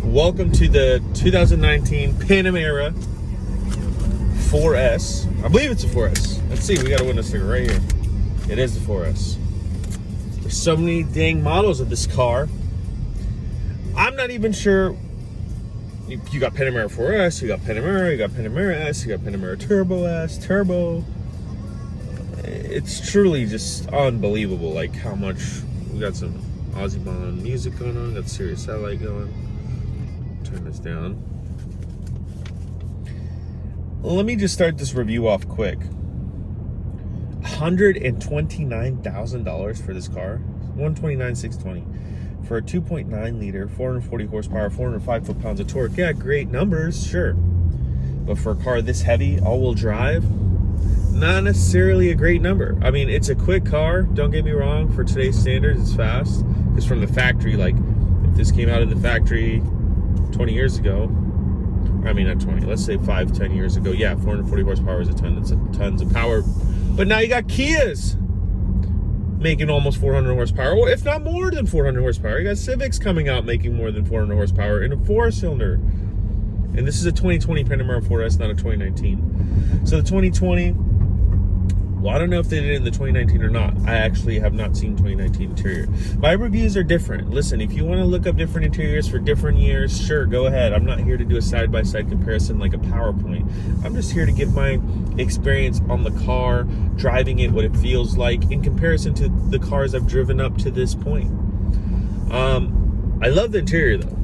Welcome to the 2019 Panamera 4S. I believe it's a 4S. Let's see, we got a window sticker right here. It is the 4S. There's so many dang models of this car. I'm not even sure. You got Panamera 4S, you got Panamera, you got Panamera S, you got Panamera Turbo S, Turbo. It's truly just unbelievable, like how much. We got some Aussie Bond music going on, got Sirius Satellite going. Turn this down. Let me just start this review off quick. $129,000 for this car. $129,620 for a 2.9 liter, 440 horsepower, 405 foot-pounds of torque. Yeah, great numbers, sure. But for a car this heavy, all-wheel drive, not necessarily a great number. I mean, it's a quick car, don't get me wrong. For today's standards, it's fast. Because from the factory, like, if this came out of the factory 20 years ago, I mean, not 20, let's say 5-10 years ago, yeah, 440 horsepower is a ton. That's tons of power. But now you got Kias making almost 400 horsepower, or if not more than 400 horsepower. You got Civics coming out making more than 400 horsepower in a 4-cylinder. And this is a 2020 Panamera 4S, not a 2019. So the 2020, well, I don't know if they did it in the 2019 or not. I actually have not seen 2019 interior. My reviews are different. Listen, if you want to look up different interiors for different years, sure, go ahead. I'm not here to do a side-by-side comparison like a PowerPoint. I'm just here to give my experience on the car, driving it, what it feels like, in comparison to the cars I've driven up to this point. I love the interior, though.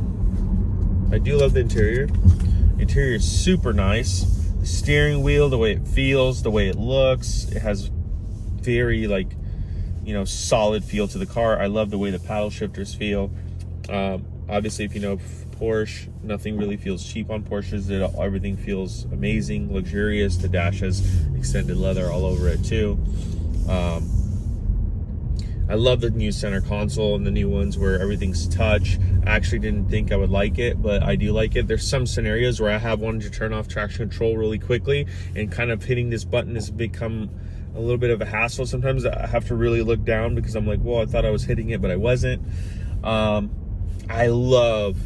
I do love the interior. The interior is super nice. Steering wheel, the way it feels, the way it looks, it has very, like, you know, solid feel to the car. I love the way the paddle shifters feel. Obviously, if you know Porsche, nothing really feels cheap on Porsches. Everything feels amazing, luxurious. The dash has extended leather all over it too. I love the new center console and the new ones where everything's touch. I actually didn't think I would like it, but I do like it. There's some scenarios where I have wanted to turn off traction control really quickly, and kind of hitting this button has become a little bit of a hassle. Sometimes I have to really look down because I'm like, well, I thought I was hitting it, but I wasn't. I love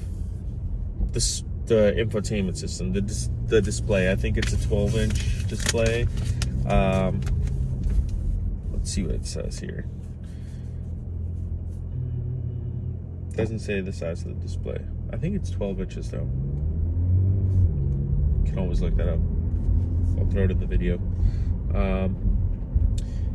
the infotainment system, the display. I think it's a 12-inch display. Let's see what it says here. Doesn't say the size of the display. I think it's 12 inches though. You can always look that up. I'll throw it in the video.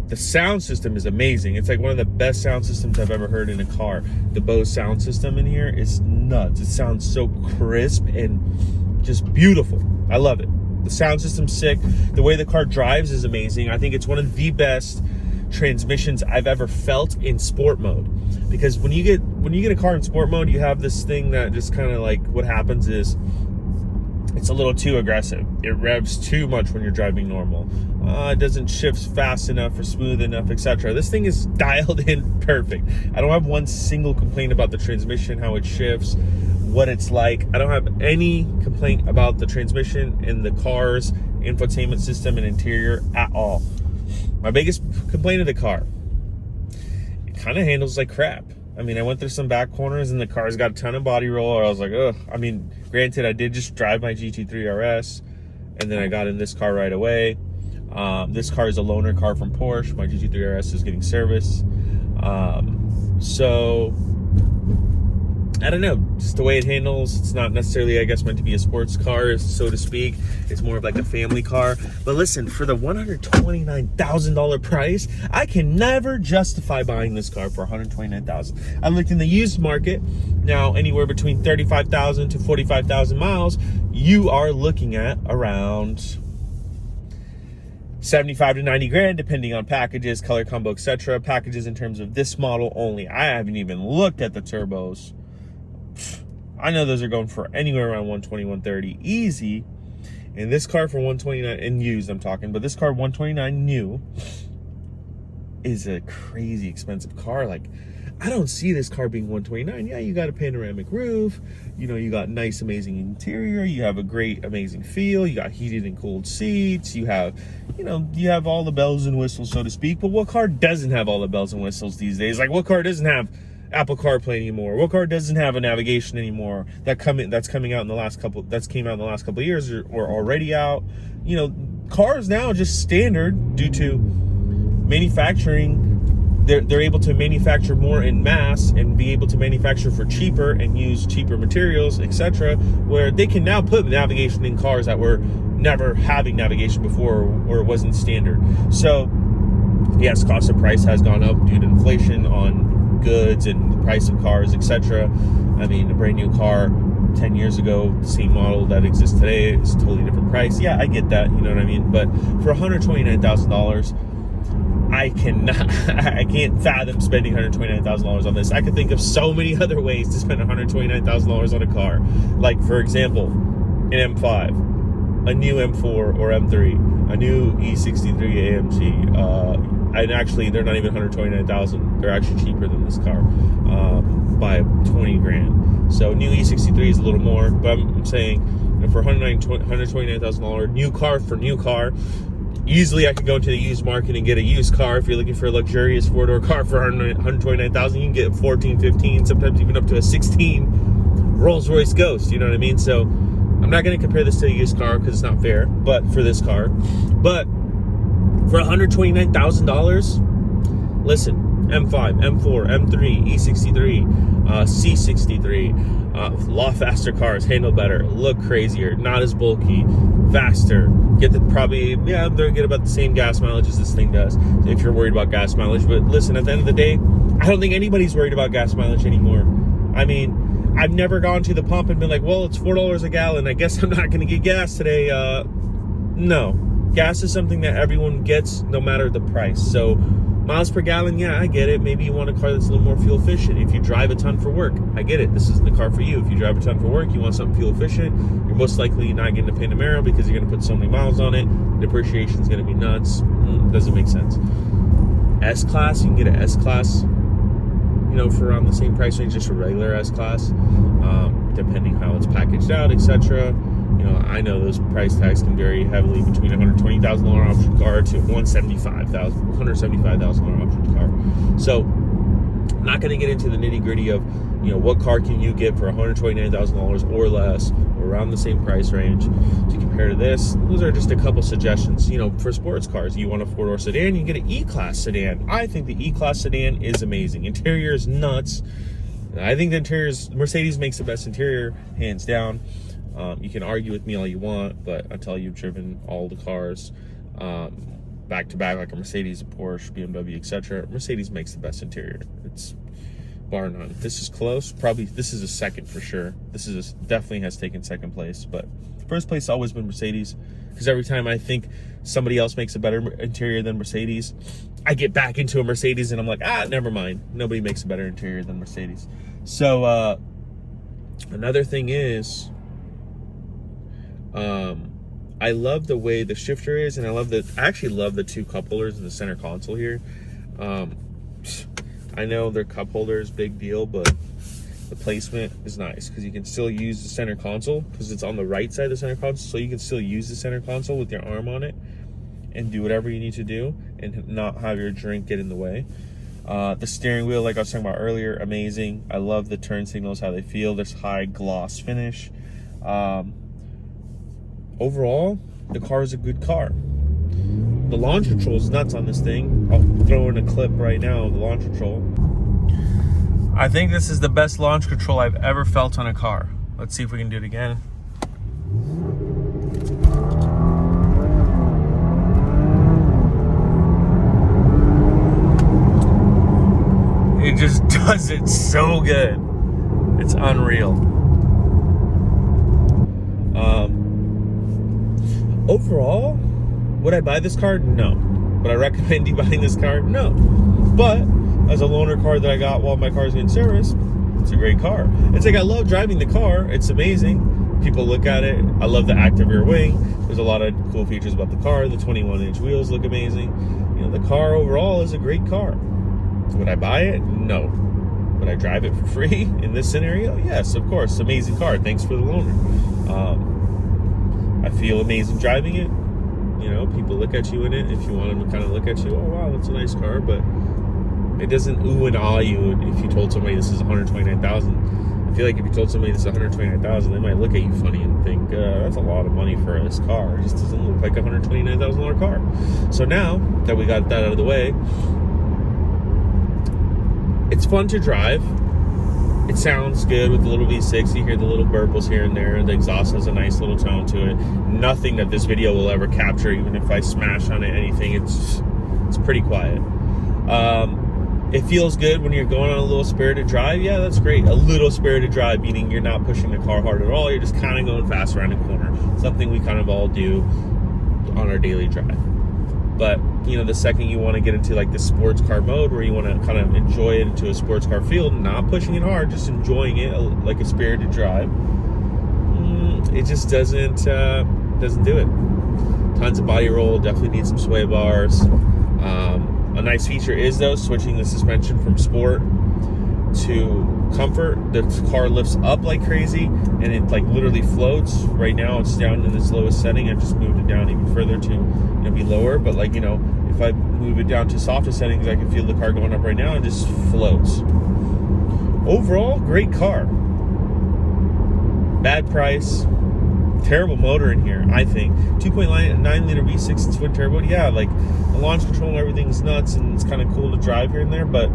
The sound system is amazing. It's like one of the best sound systems I've ever heard in a car. The Bose sound system in here is nuts. It sounds so crisp and just beautiful. I love it. The sound system's sick. The way the car drives is amazing. I think it's one of the best transmissions I've ever felt in sport mode. Because when you get a car in sport mode, you have this thing that just kind of, like, what happens is it's a little too aggressive. It revs too much when you're driving normal. It doesn't shift fast enough or smooth enough, etc. This thing is dialed in perfect. I don't have one single complaint about the transmission, how it shifts, what it's like. I don't have any complaint about the transmission and the car's infotainment system and interior at all. My biggest complaint of the car, it kind of handles like crap. I mean, I went through some back corners and the car's got a ton of body roll. I was like, ugh. I mean, granted, I did just drive my GT3 RS, and then I got in this car right away. This car is a loaner car from Porsche. My GT3 RS is getting service. So, I don't know, just the way it handles. It's not necessarily, I guess, meant to be a sports car, so to speak. It's more of like a family car. But listen, for the $129,000 price, I can never justify buying this car for $129,000. I looked in the used market. Now, anywhere between 35,000 to 45,000 miles, you are looking at around 75 to 90 grand, depending on packages, color combo, etc. Packages in terms of this model only. I haven't even looked at the turbos. I know those are going for anywhere around 120, 130 easy. And this car for 129, and used I'm talking, but this car 129 new is a crazy expensive car. Like, I don't see this car being 129. Yeah, you got a panoramic roof, you know, you got nice, amazing interior, you have a great, amazing feel, you got heated and cooled seats, you have, you know, you have all the bells and whistles, so to speak. But what car doesn't have all the bells and whistles these days? Like, what car doesn't have Apple CarPlay anymore? What car doesn't have a navigation anymore? That's coming out in the last couple of years or already out. You know, cars now just standard due to manufacturing. They're able to manufacture more in mass and be able to manufacture for cheaper and use cheaper materials, etc. Where they can now put navigation in cars that were never having navigation before or it wasn't standard. So yes, cost of price has gone up due to inflation on goods and the price of cars, etc. I mean, a brand new car 10 years ago, the same model that exists today, is a totally different price. Yeah, I get that, you know what I mean? But for $129,000, I can't fathom spending $129,000 on this. I could think of so many other ways to spend $129,000 on a car. Like, for example, an M5, a new M4 or M3, a new E63 AMG. And actually, they're not even $129,000. They're actually cheaper than this car by 20 grand. So new E63 is a little more, but I'm saying, you know, for $129,000 new car for new car, easily I could go into the used market and get a used car. If you're looking for a luxurious four-door car for $129,000, you can get 14, 15, sometimes even up to a 16 Rolls-Royce Ghost. You know what I mean? So I'm not going to compare this to a used car because it's not fair. But for this car, but for $129,000, listen, M5, M4, M3, E63, C63, a lot faster cars, handle better, look crazier, not as bulky, faster, get they'll get about the same gas mileage as this thing does, if you're worried about gas mileage. But listen, at the end of the day, I don't think anybody's worried about gas mileage anymore. I mean, I've never gone to the pump and been like, well, it's $4 a gallon, I guess I'm not going to get gas today. No, gas is something that everyone gets no matter the price. So miles per gallon, yeah, I get it. Maybe you want a car that's a little more fuel efficient. If you drive a ton for work, I get it. This isn't the car for you. If you drive a ton for work, you want something fuel efficient, you're most likely not getting a Panamera because you're going to put so many miles on it. Depreciation is going to be nuts. Doesn't make sense. S-Class, you can get an S-Class, you know, for around the same price range, just a regular S-Class, depending how it's packaged out, etc. You know, I know those price tags can vary heavily between a $120,000 option car to $175,000 option car. So I'm not going to get into the nitty gritty of, you know, what car can you get for $129,000 or less, or around the same price range to compare to this. Those are just a couple suggestions. You know, for sports cars, you want a four-door sedan, you get an E-Class sedan. I think the E-Class sedan is amazing. Interior is nuts. I think the Mercedes makes the best interior, hands down. You can argue with me all you want, but until you've driven all the cars back to back, like a Mercedes, a Porsche, BMW, etc., Mercedes makes the best interior. It's bar none. This is close. Probably this is a second for sure. Definitely has taken second place, but first place has always been Mercedes, because every time I think somebody else makes a better interior than Mercedes, I get back into a Mercedes and I'm like, never mind. Nobody makes a better interior than Mercedes. So another thing is, I love the way the shifter is, and I actually love the two cup holders in the center console here. I know they're cup holders, big deal, but the placement is nice because you can still use the center console because it's on the right side of the center console, so you can still use the center console with your arm on it and do whatever you need to do and not have your drink get in the way. The steering wheel, like I was talking about earlier, amazing. I love the turn signals, how they feel. This high gloss finish. Overall, the car is a good car. The launch control is nuts on this thing. I'll throw in a clip right now of the launch control. I think this is the best launch control I've ever felt on a car. Let's see if we can do it again. It just does it so good. It's unreal. Overall, would I buy this car? No. Would I recommend you buying this car? No. But as a loaner car that I got while my car's getting serviced, it's a great car. It's like, I love driving the car. It's amazing. People look at it. I love the active rear wing. There's a lot of cool features about the car. The 21-inch wheels look amazing. You know, the car overall is a great car. Would I buy it? No. Would I drive it for free in this scenario? Yes, of course. Amazing car. Thanks for the loaner. I feel amazing driving it. You know, people look at you in it. If you want them to kind of look at you, oh wow, that's a nice car. But It doesn't ooh and ah you if you told somebody this is $129,000. I feel like if you told somebody this is $129,000, they might look at you funny and think, that's a lot of money for this car. It just doesn't look like a $129,000 car. So now that we got that out of the way, it's fun to drive. It sounds good with the little V6. You hear the little burbles here and there. The exhaust has a nice little tone to it. Nothing that this video will ever capture, even if I smash on it, anything. It's pretty quiet. It feels good when you're going on a little spirited drive. Yeah, that's great. A little spirited drive, meaning you're not pushing the car hard at all. You're just kind of going fast around a corner. Something we kind of all do on our daily drive. But, you know, the second you want to get into like the sports car mode where you want to kind of enjoy it into a sports car field, not pushing it hard, just enjoying it like a spirited drive, it just doesn't do it. Tons of body roll, definitely need some sway bars. A nice feature is, though, switching the suspension from sport to comfort. The car lifts up like crazy, and it like literally floats. Right now, it's down in its lowest setting. I just moved it down even further to be lower. But like, you know, if I move it down to softer settings, I can feel the car going up right now and just floats. Overall, great car. Bad price. Terrible motor in here, I think. 2.9 liter V6 twin turbo. Yeah, like the launch control and everything's nuts, and it's kind of cool to drive here and there, but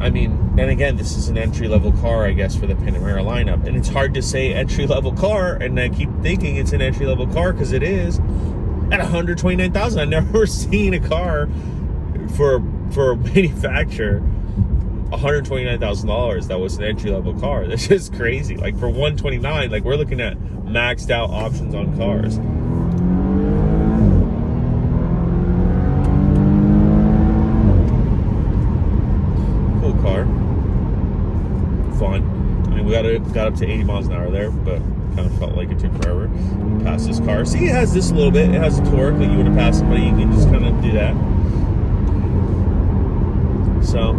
I mean, then again, this is an entry-level car, I guess, for the Panamera lineup. And it's hard to say entry-level car, and I keep thinking it's an entry-level car because it is. At $129,000, I've never seen a car for a manufacturer $129,000 that was an entry-level car. That's just crazy. Like for $129,000, like we're looking at maxed out options on cars. Car, fun. I mean, we got up to 80 miles an hour there, but kind of felt like it took forever to pass this car. See, it has this a little bit. It has a torque that you want to pass somebody, you can just kind of do that. So,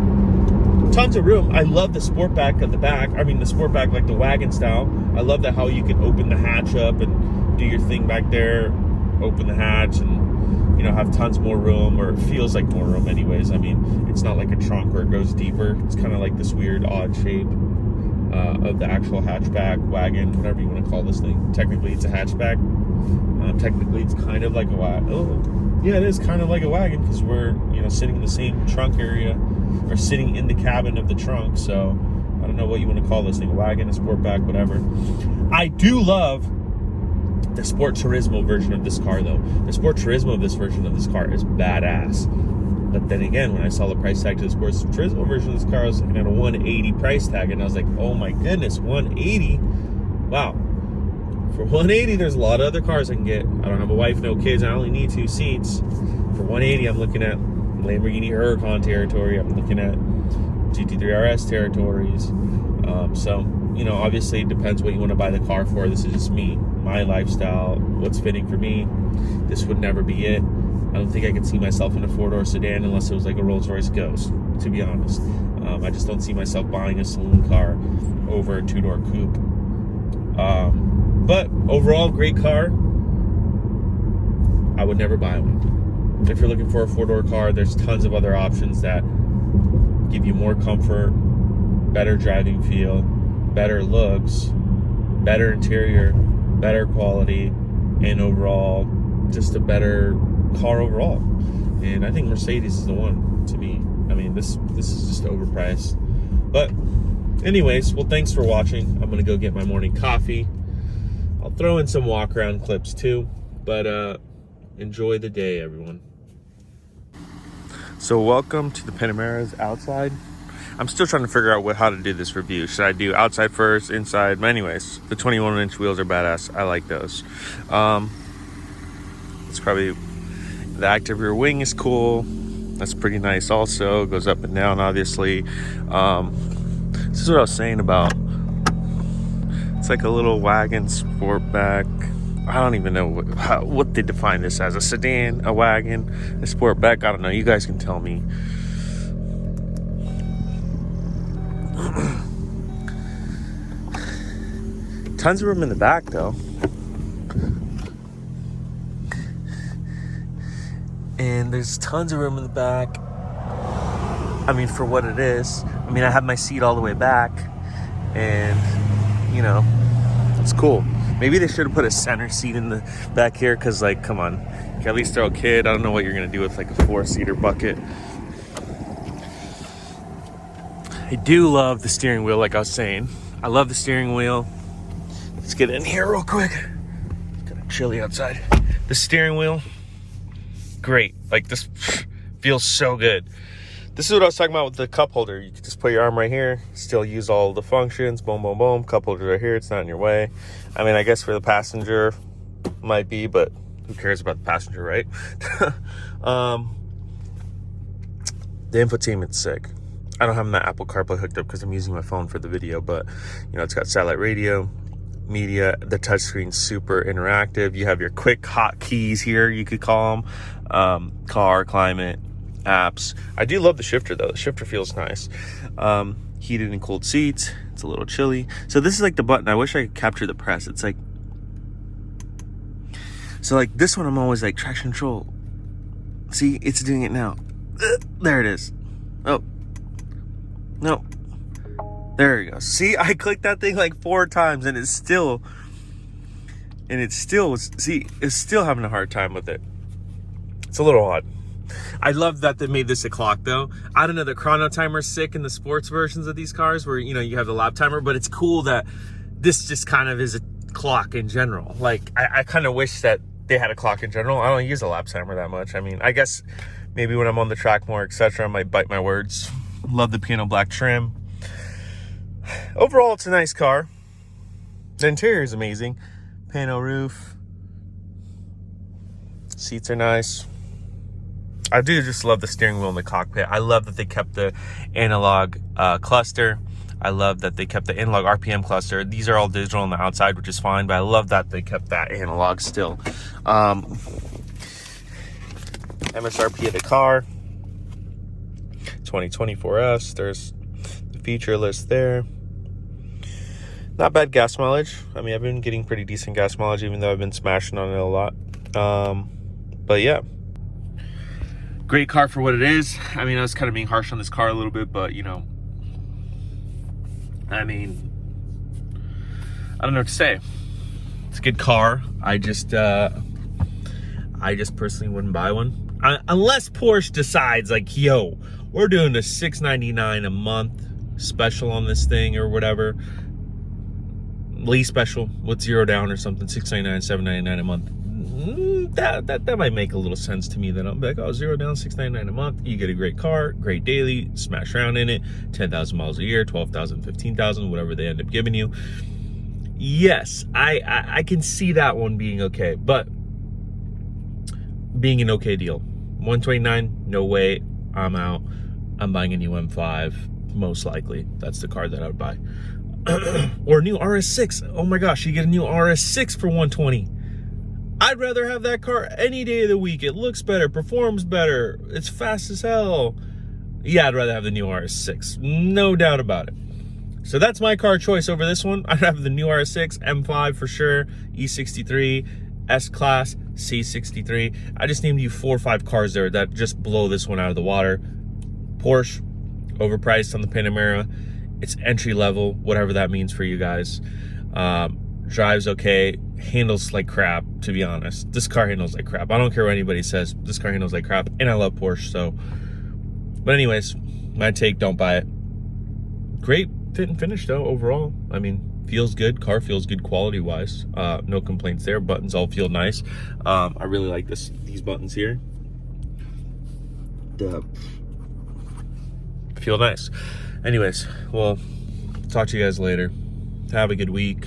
tons of room. I love the sport back at the back. I mean, the sport back like the wagon style. I love that how you can open the hatch up and do your thing back there, open the hatch, and you know, have tons more room, or it feels like more room anyways. I mean, it's not like a trunk where it goes deeper. It's kind of like this weird odd shape of the actual hatchback, wagon, whatever you want to call this thing. Technically, it's a hatchback. Technically, it's kind of like a wagon. Oh, yeah, it is kind of like a wagon because we're, you know, sitting in the same trunk area, or sitting in the cabin of the trunk. So, I don't know what you want to call this thing, a wagon, a sportback, whatever. I do love the Sport Turismo version of this car, though. The Sport Turismo of this version of this car is badass. But then again, when I saw the price tag to the Sport Turismo version of this car, I was looking at a $180 price tag, and I was like, oh my goodness, $180? Wow. For $180, there's a lot of other cars I can get. I don't have a wife, no kids, I only need 2 seats. For $180, I'm looking at Lamborghini Huracan territory. I'm looking at GT3 RS territories. So, you know, obviously it depends what you want to buy the car for. This is just me, my lifestyle, what's fitting for me. This would never be it. I don't think I could see myself in a 4-door sedan unless it was like a Rolls-Royce Ghost, to be honest. I just don't see myself buying a saloon car over a 2-door coupe. But overall, great car. I would never buy one. If you're looking for a 4-door car, there's tons of other options that give you more comfort, better driving feel, better looks, better interior, better quality, and overall, just a better car overall. And I think Mercedes is the one to me. I mean, this is just overpriced. But anyways, well, thanks for watching. I'm gonna go get my morning coffee. I'll throw in some walk around clips too, but enjoy the day, everyone. So welcome to the Panamera's outside. I'm still trying to figure out how to do this review. Should I do outside first, inside? But anyways, the 21-inch wheels are badass. I like those. It's probably, the active rear wing is cool. That's pretty nice also. It goes up and down, obviously. This is what I was saying about, it's like a little wagon sportback. I don't even know what they define this as. A sedan, a wagon, a sportback. I don't know. You guys can tell me. Tons of room in the back, though. And there's tons of room in the back. I mean, for what it is. I mean, I have my seat all the way back, and you know, it's cool. Maybe they should have put a center seat in the back here, because, like, come on, you can at least throw a kid. I don't know what you're gonna do with like a 4-seater bucket. I do love the steering wheel, like I was saying. I love the steering wheel. Let's get in here real quick. It's kind of chilly outside. The steering wheel, great. Like, this feels so good. This is what I was talking about with the cup holder. You can just put your arm right here, still use all the functions. Boom, boom, boom. Cup holder right here. It's not in your way. I mean, I guess for the passenger, might be, but who cares about the passenger, right? The infotainment's sick. I don't have my Apple CarPlay hooked up because I'm using my phone for the video, but you know, it's got satellite radio, media. The touchscreen's super interactive. You have your quick hotkeys here, you could call them. Car, climate, apps. I do love the shifter though. The shifter feels nice. Heated and cooled seats. It's a little chilly. So this is like the button. I wish I could capture the press. It's like, so like this one, I'm always like traction control. See, it's doing it now. There it is. Oh. No, there you go. See, I clicked that thing like 4 times and it's still see, it's still having a hard time with it. It's a little odd. I love that they made this a clock though. I don't know, the chrono timer's sick in the sports versions of these cars where, you know, you have the lap timer, but it's cool that this just kind of is a clock in general. Like, I kind of wish that they had a clock in general. I don't use a lap timer that much. I mean, I guess maybe when I'm on the track more, etc., I might bite my words. Love the piano black trim. Overall, it's a nice car. The interior is amazing. Pano roof. Seats are nice. I do just love the steering wheel in the cockpit. I love that they kept the analog cluster. I love that they kept the analog RPM cluster. These are all digital on the outside, which is fine, but I love that they kept that analog still. MSRP of the car. 2024S. There's the feature list there. Not bad gas mileage. I mean, I've been getting pretty decent gas mileage, even though I've been smashing on it a lot. But yeah, great car for what it is. I mean, I was kind of being harsh on this car a little bit, but you know, I mean, I don't know what to say. It's a good car. I just personally wouldn't buy one unless Porsche decides like, yo, we're doing a $699 a month special on this thing or whatever. Lease special with 0 down or something, $699, $799 a month. That might make a little sense to me. Then I'm like, oh, 0 down, $699 a month. You get a great car, great daily, smash around in it, 10,000 miles a year, 12,000, 15,000, whatever they end up giving you. Yes, I can see that one being okay, but being an okay deal. 129, no way, I'm out. I'm buying a new M5, most likely. That's the car that I would buy. Or a new RS6. Oh my gosh, you get a new RS6 for 120. I'd rather have that car any day of the week. It looks better, performs better, it's fast as hell. Yeah, I'd rather have the new RS6, no doubt about it. So that's my car choice over this one. I'd have the new RS6, M5 for sure, E63, S-Class, C63. I just named you 4 or 5 cars there that just blow this one out of the water. Porsche, overpriced on the Panamera. It's entry level, whatever that means for you guys. Drives okay, handles like crap, to be honest. This car handles like crap. I don't care what anybody says, this car handles like crap, and I love Porsche, so. But anyways, my take, don't buy it. Great fit and finish though, overall. I mean, feels good, car feels good quality-wise. No complaints there, buttons all feel nice. I really like these buttons here. Feel nice. Anyways, well, talk to you guys later. Have a good week.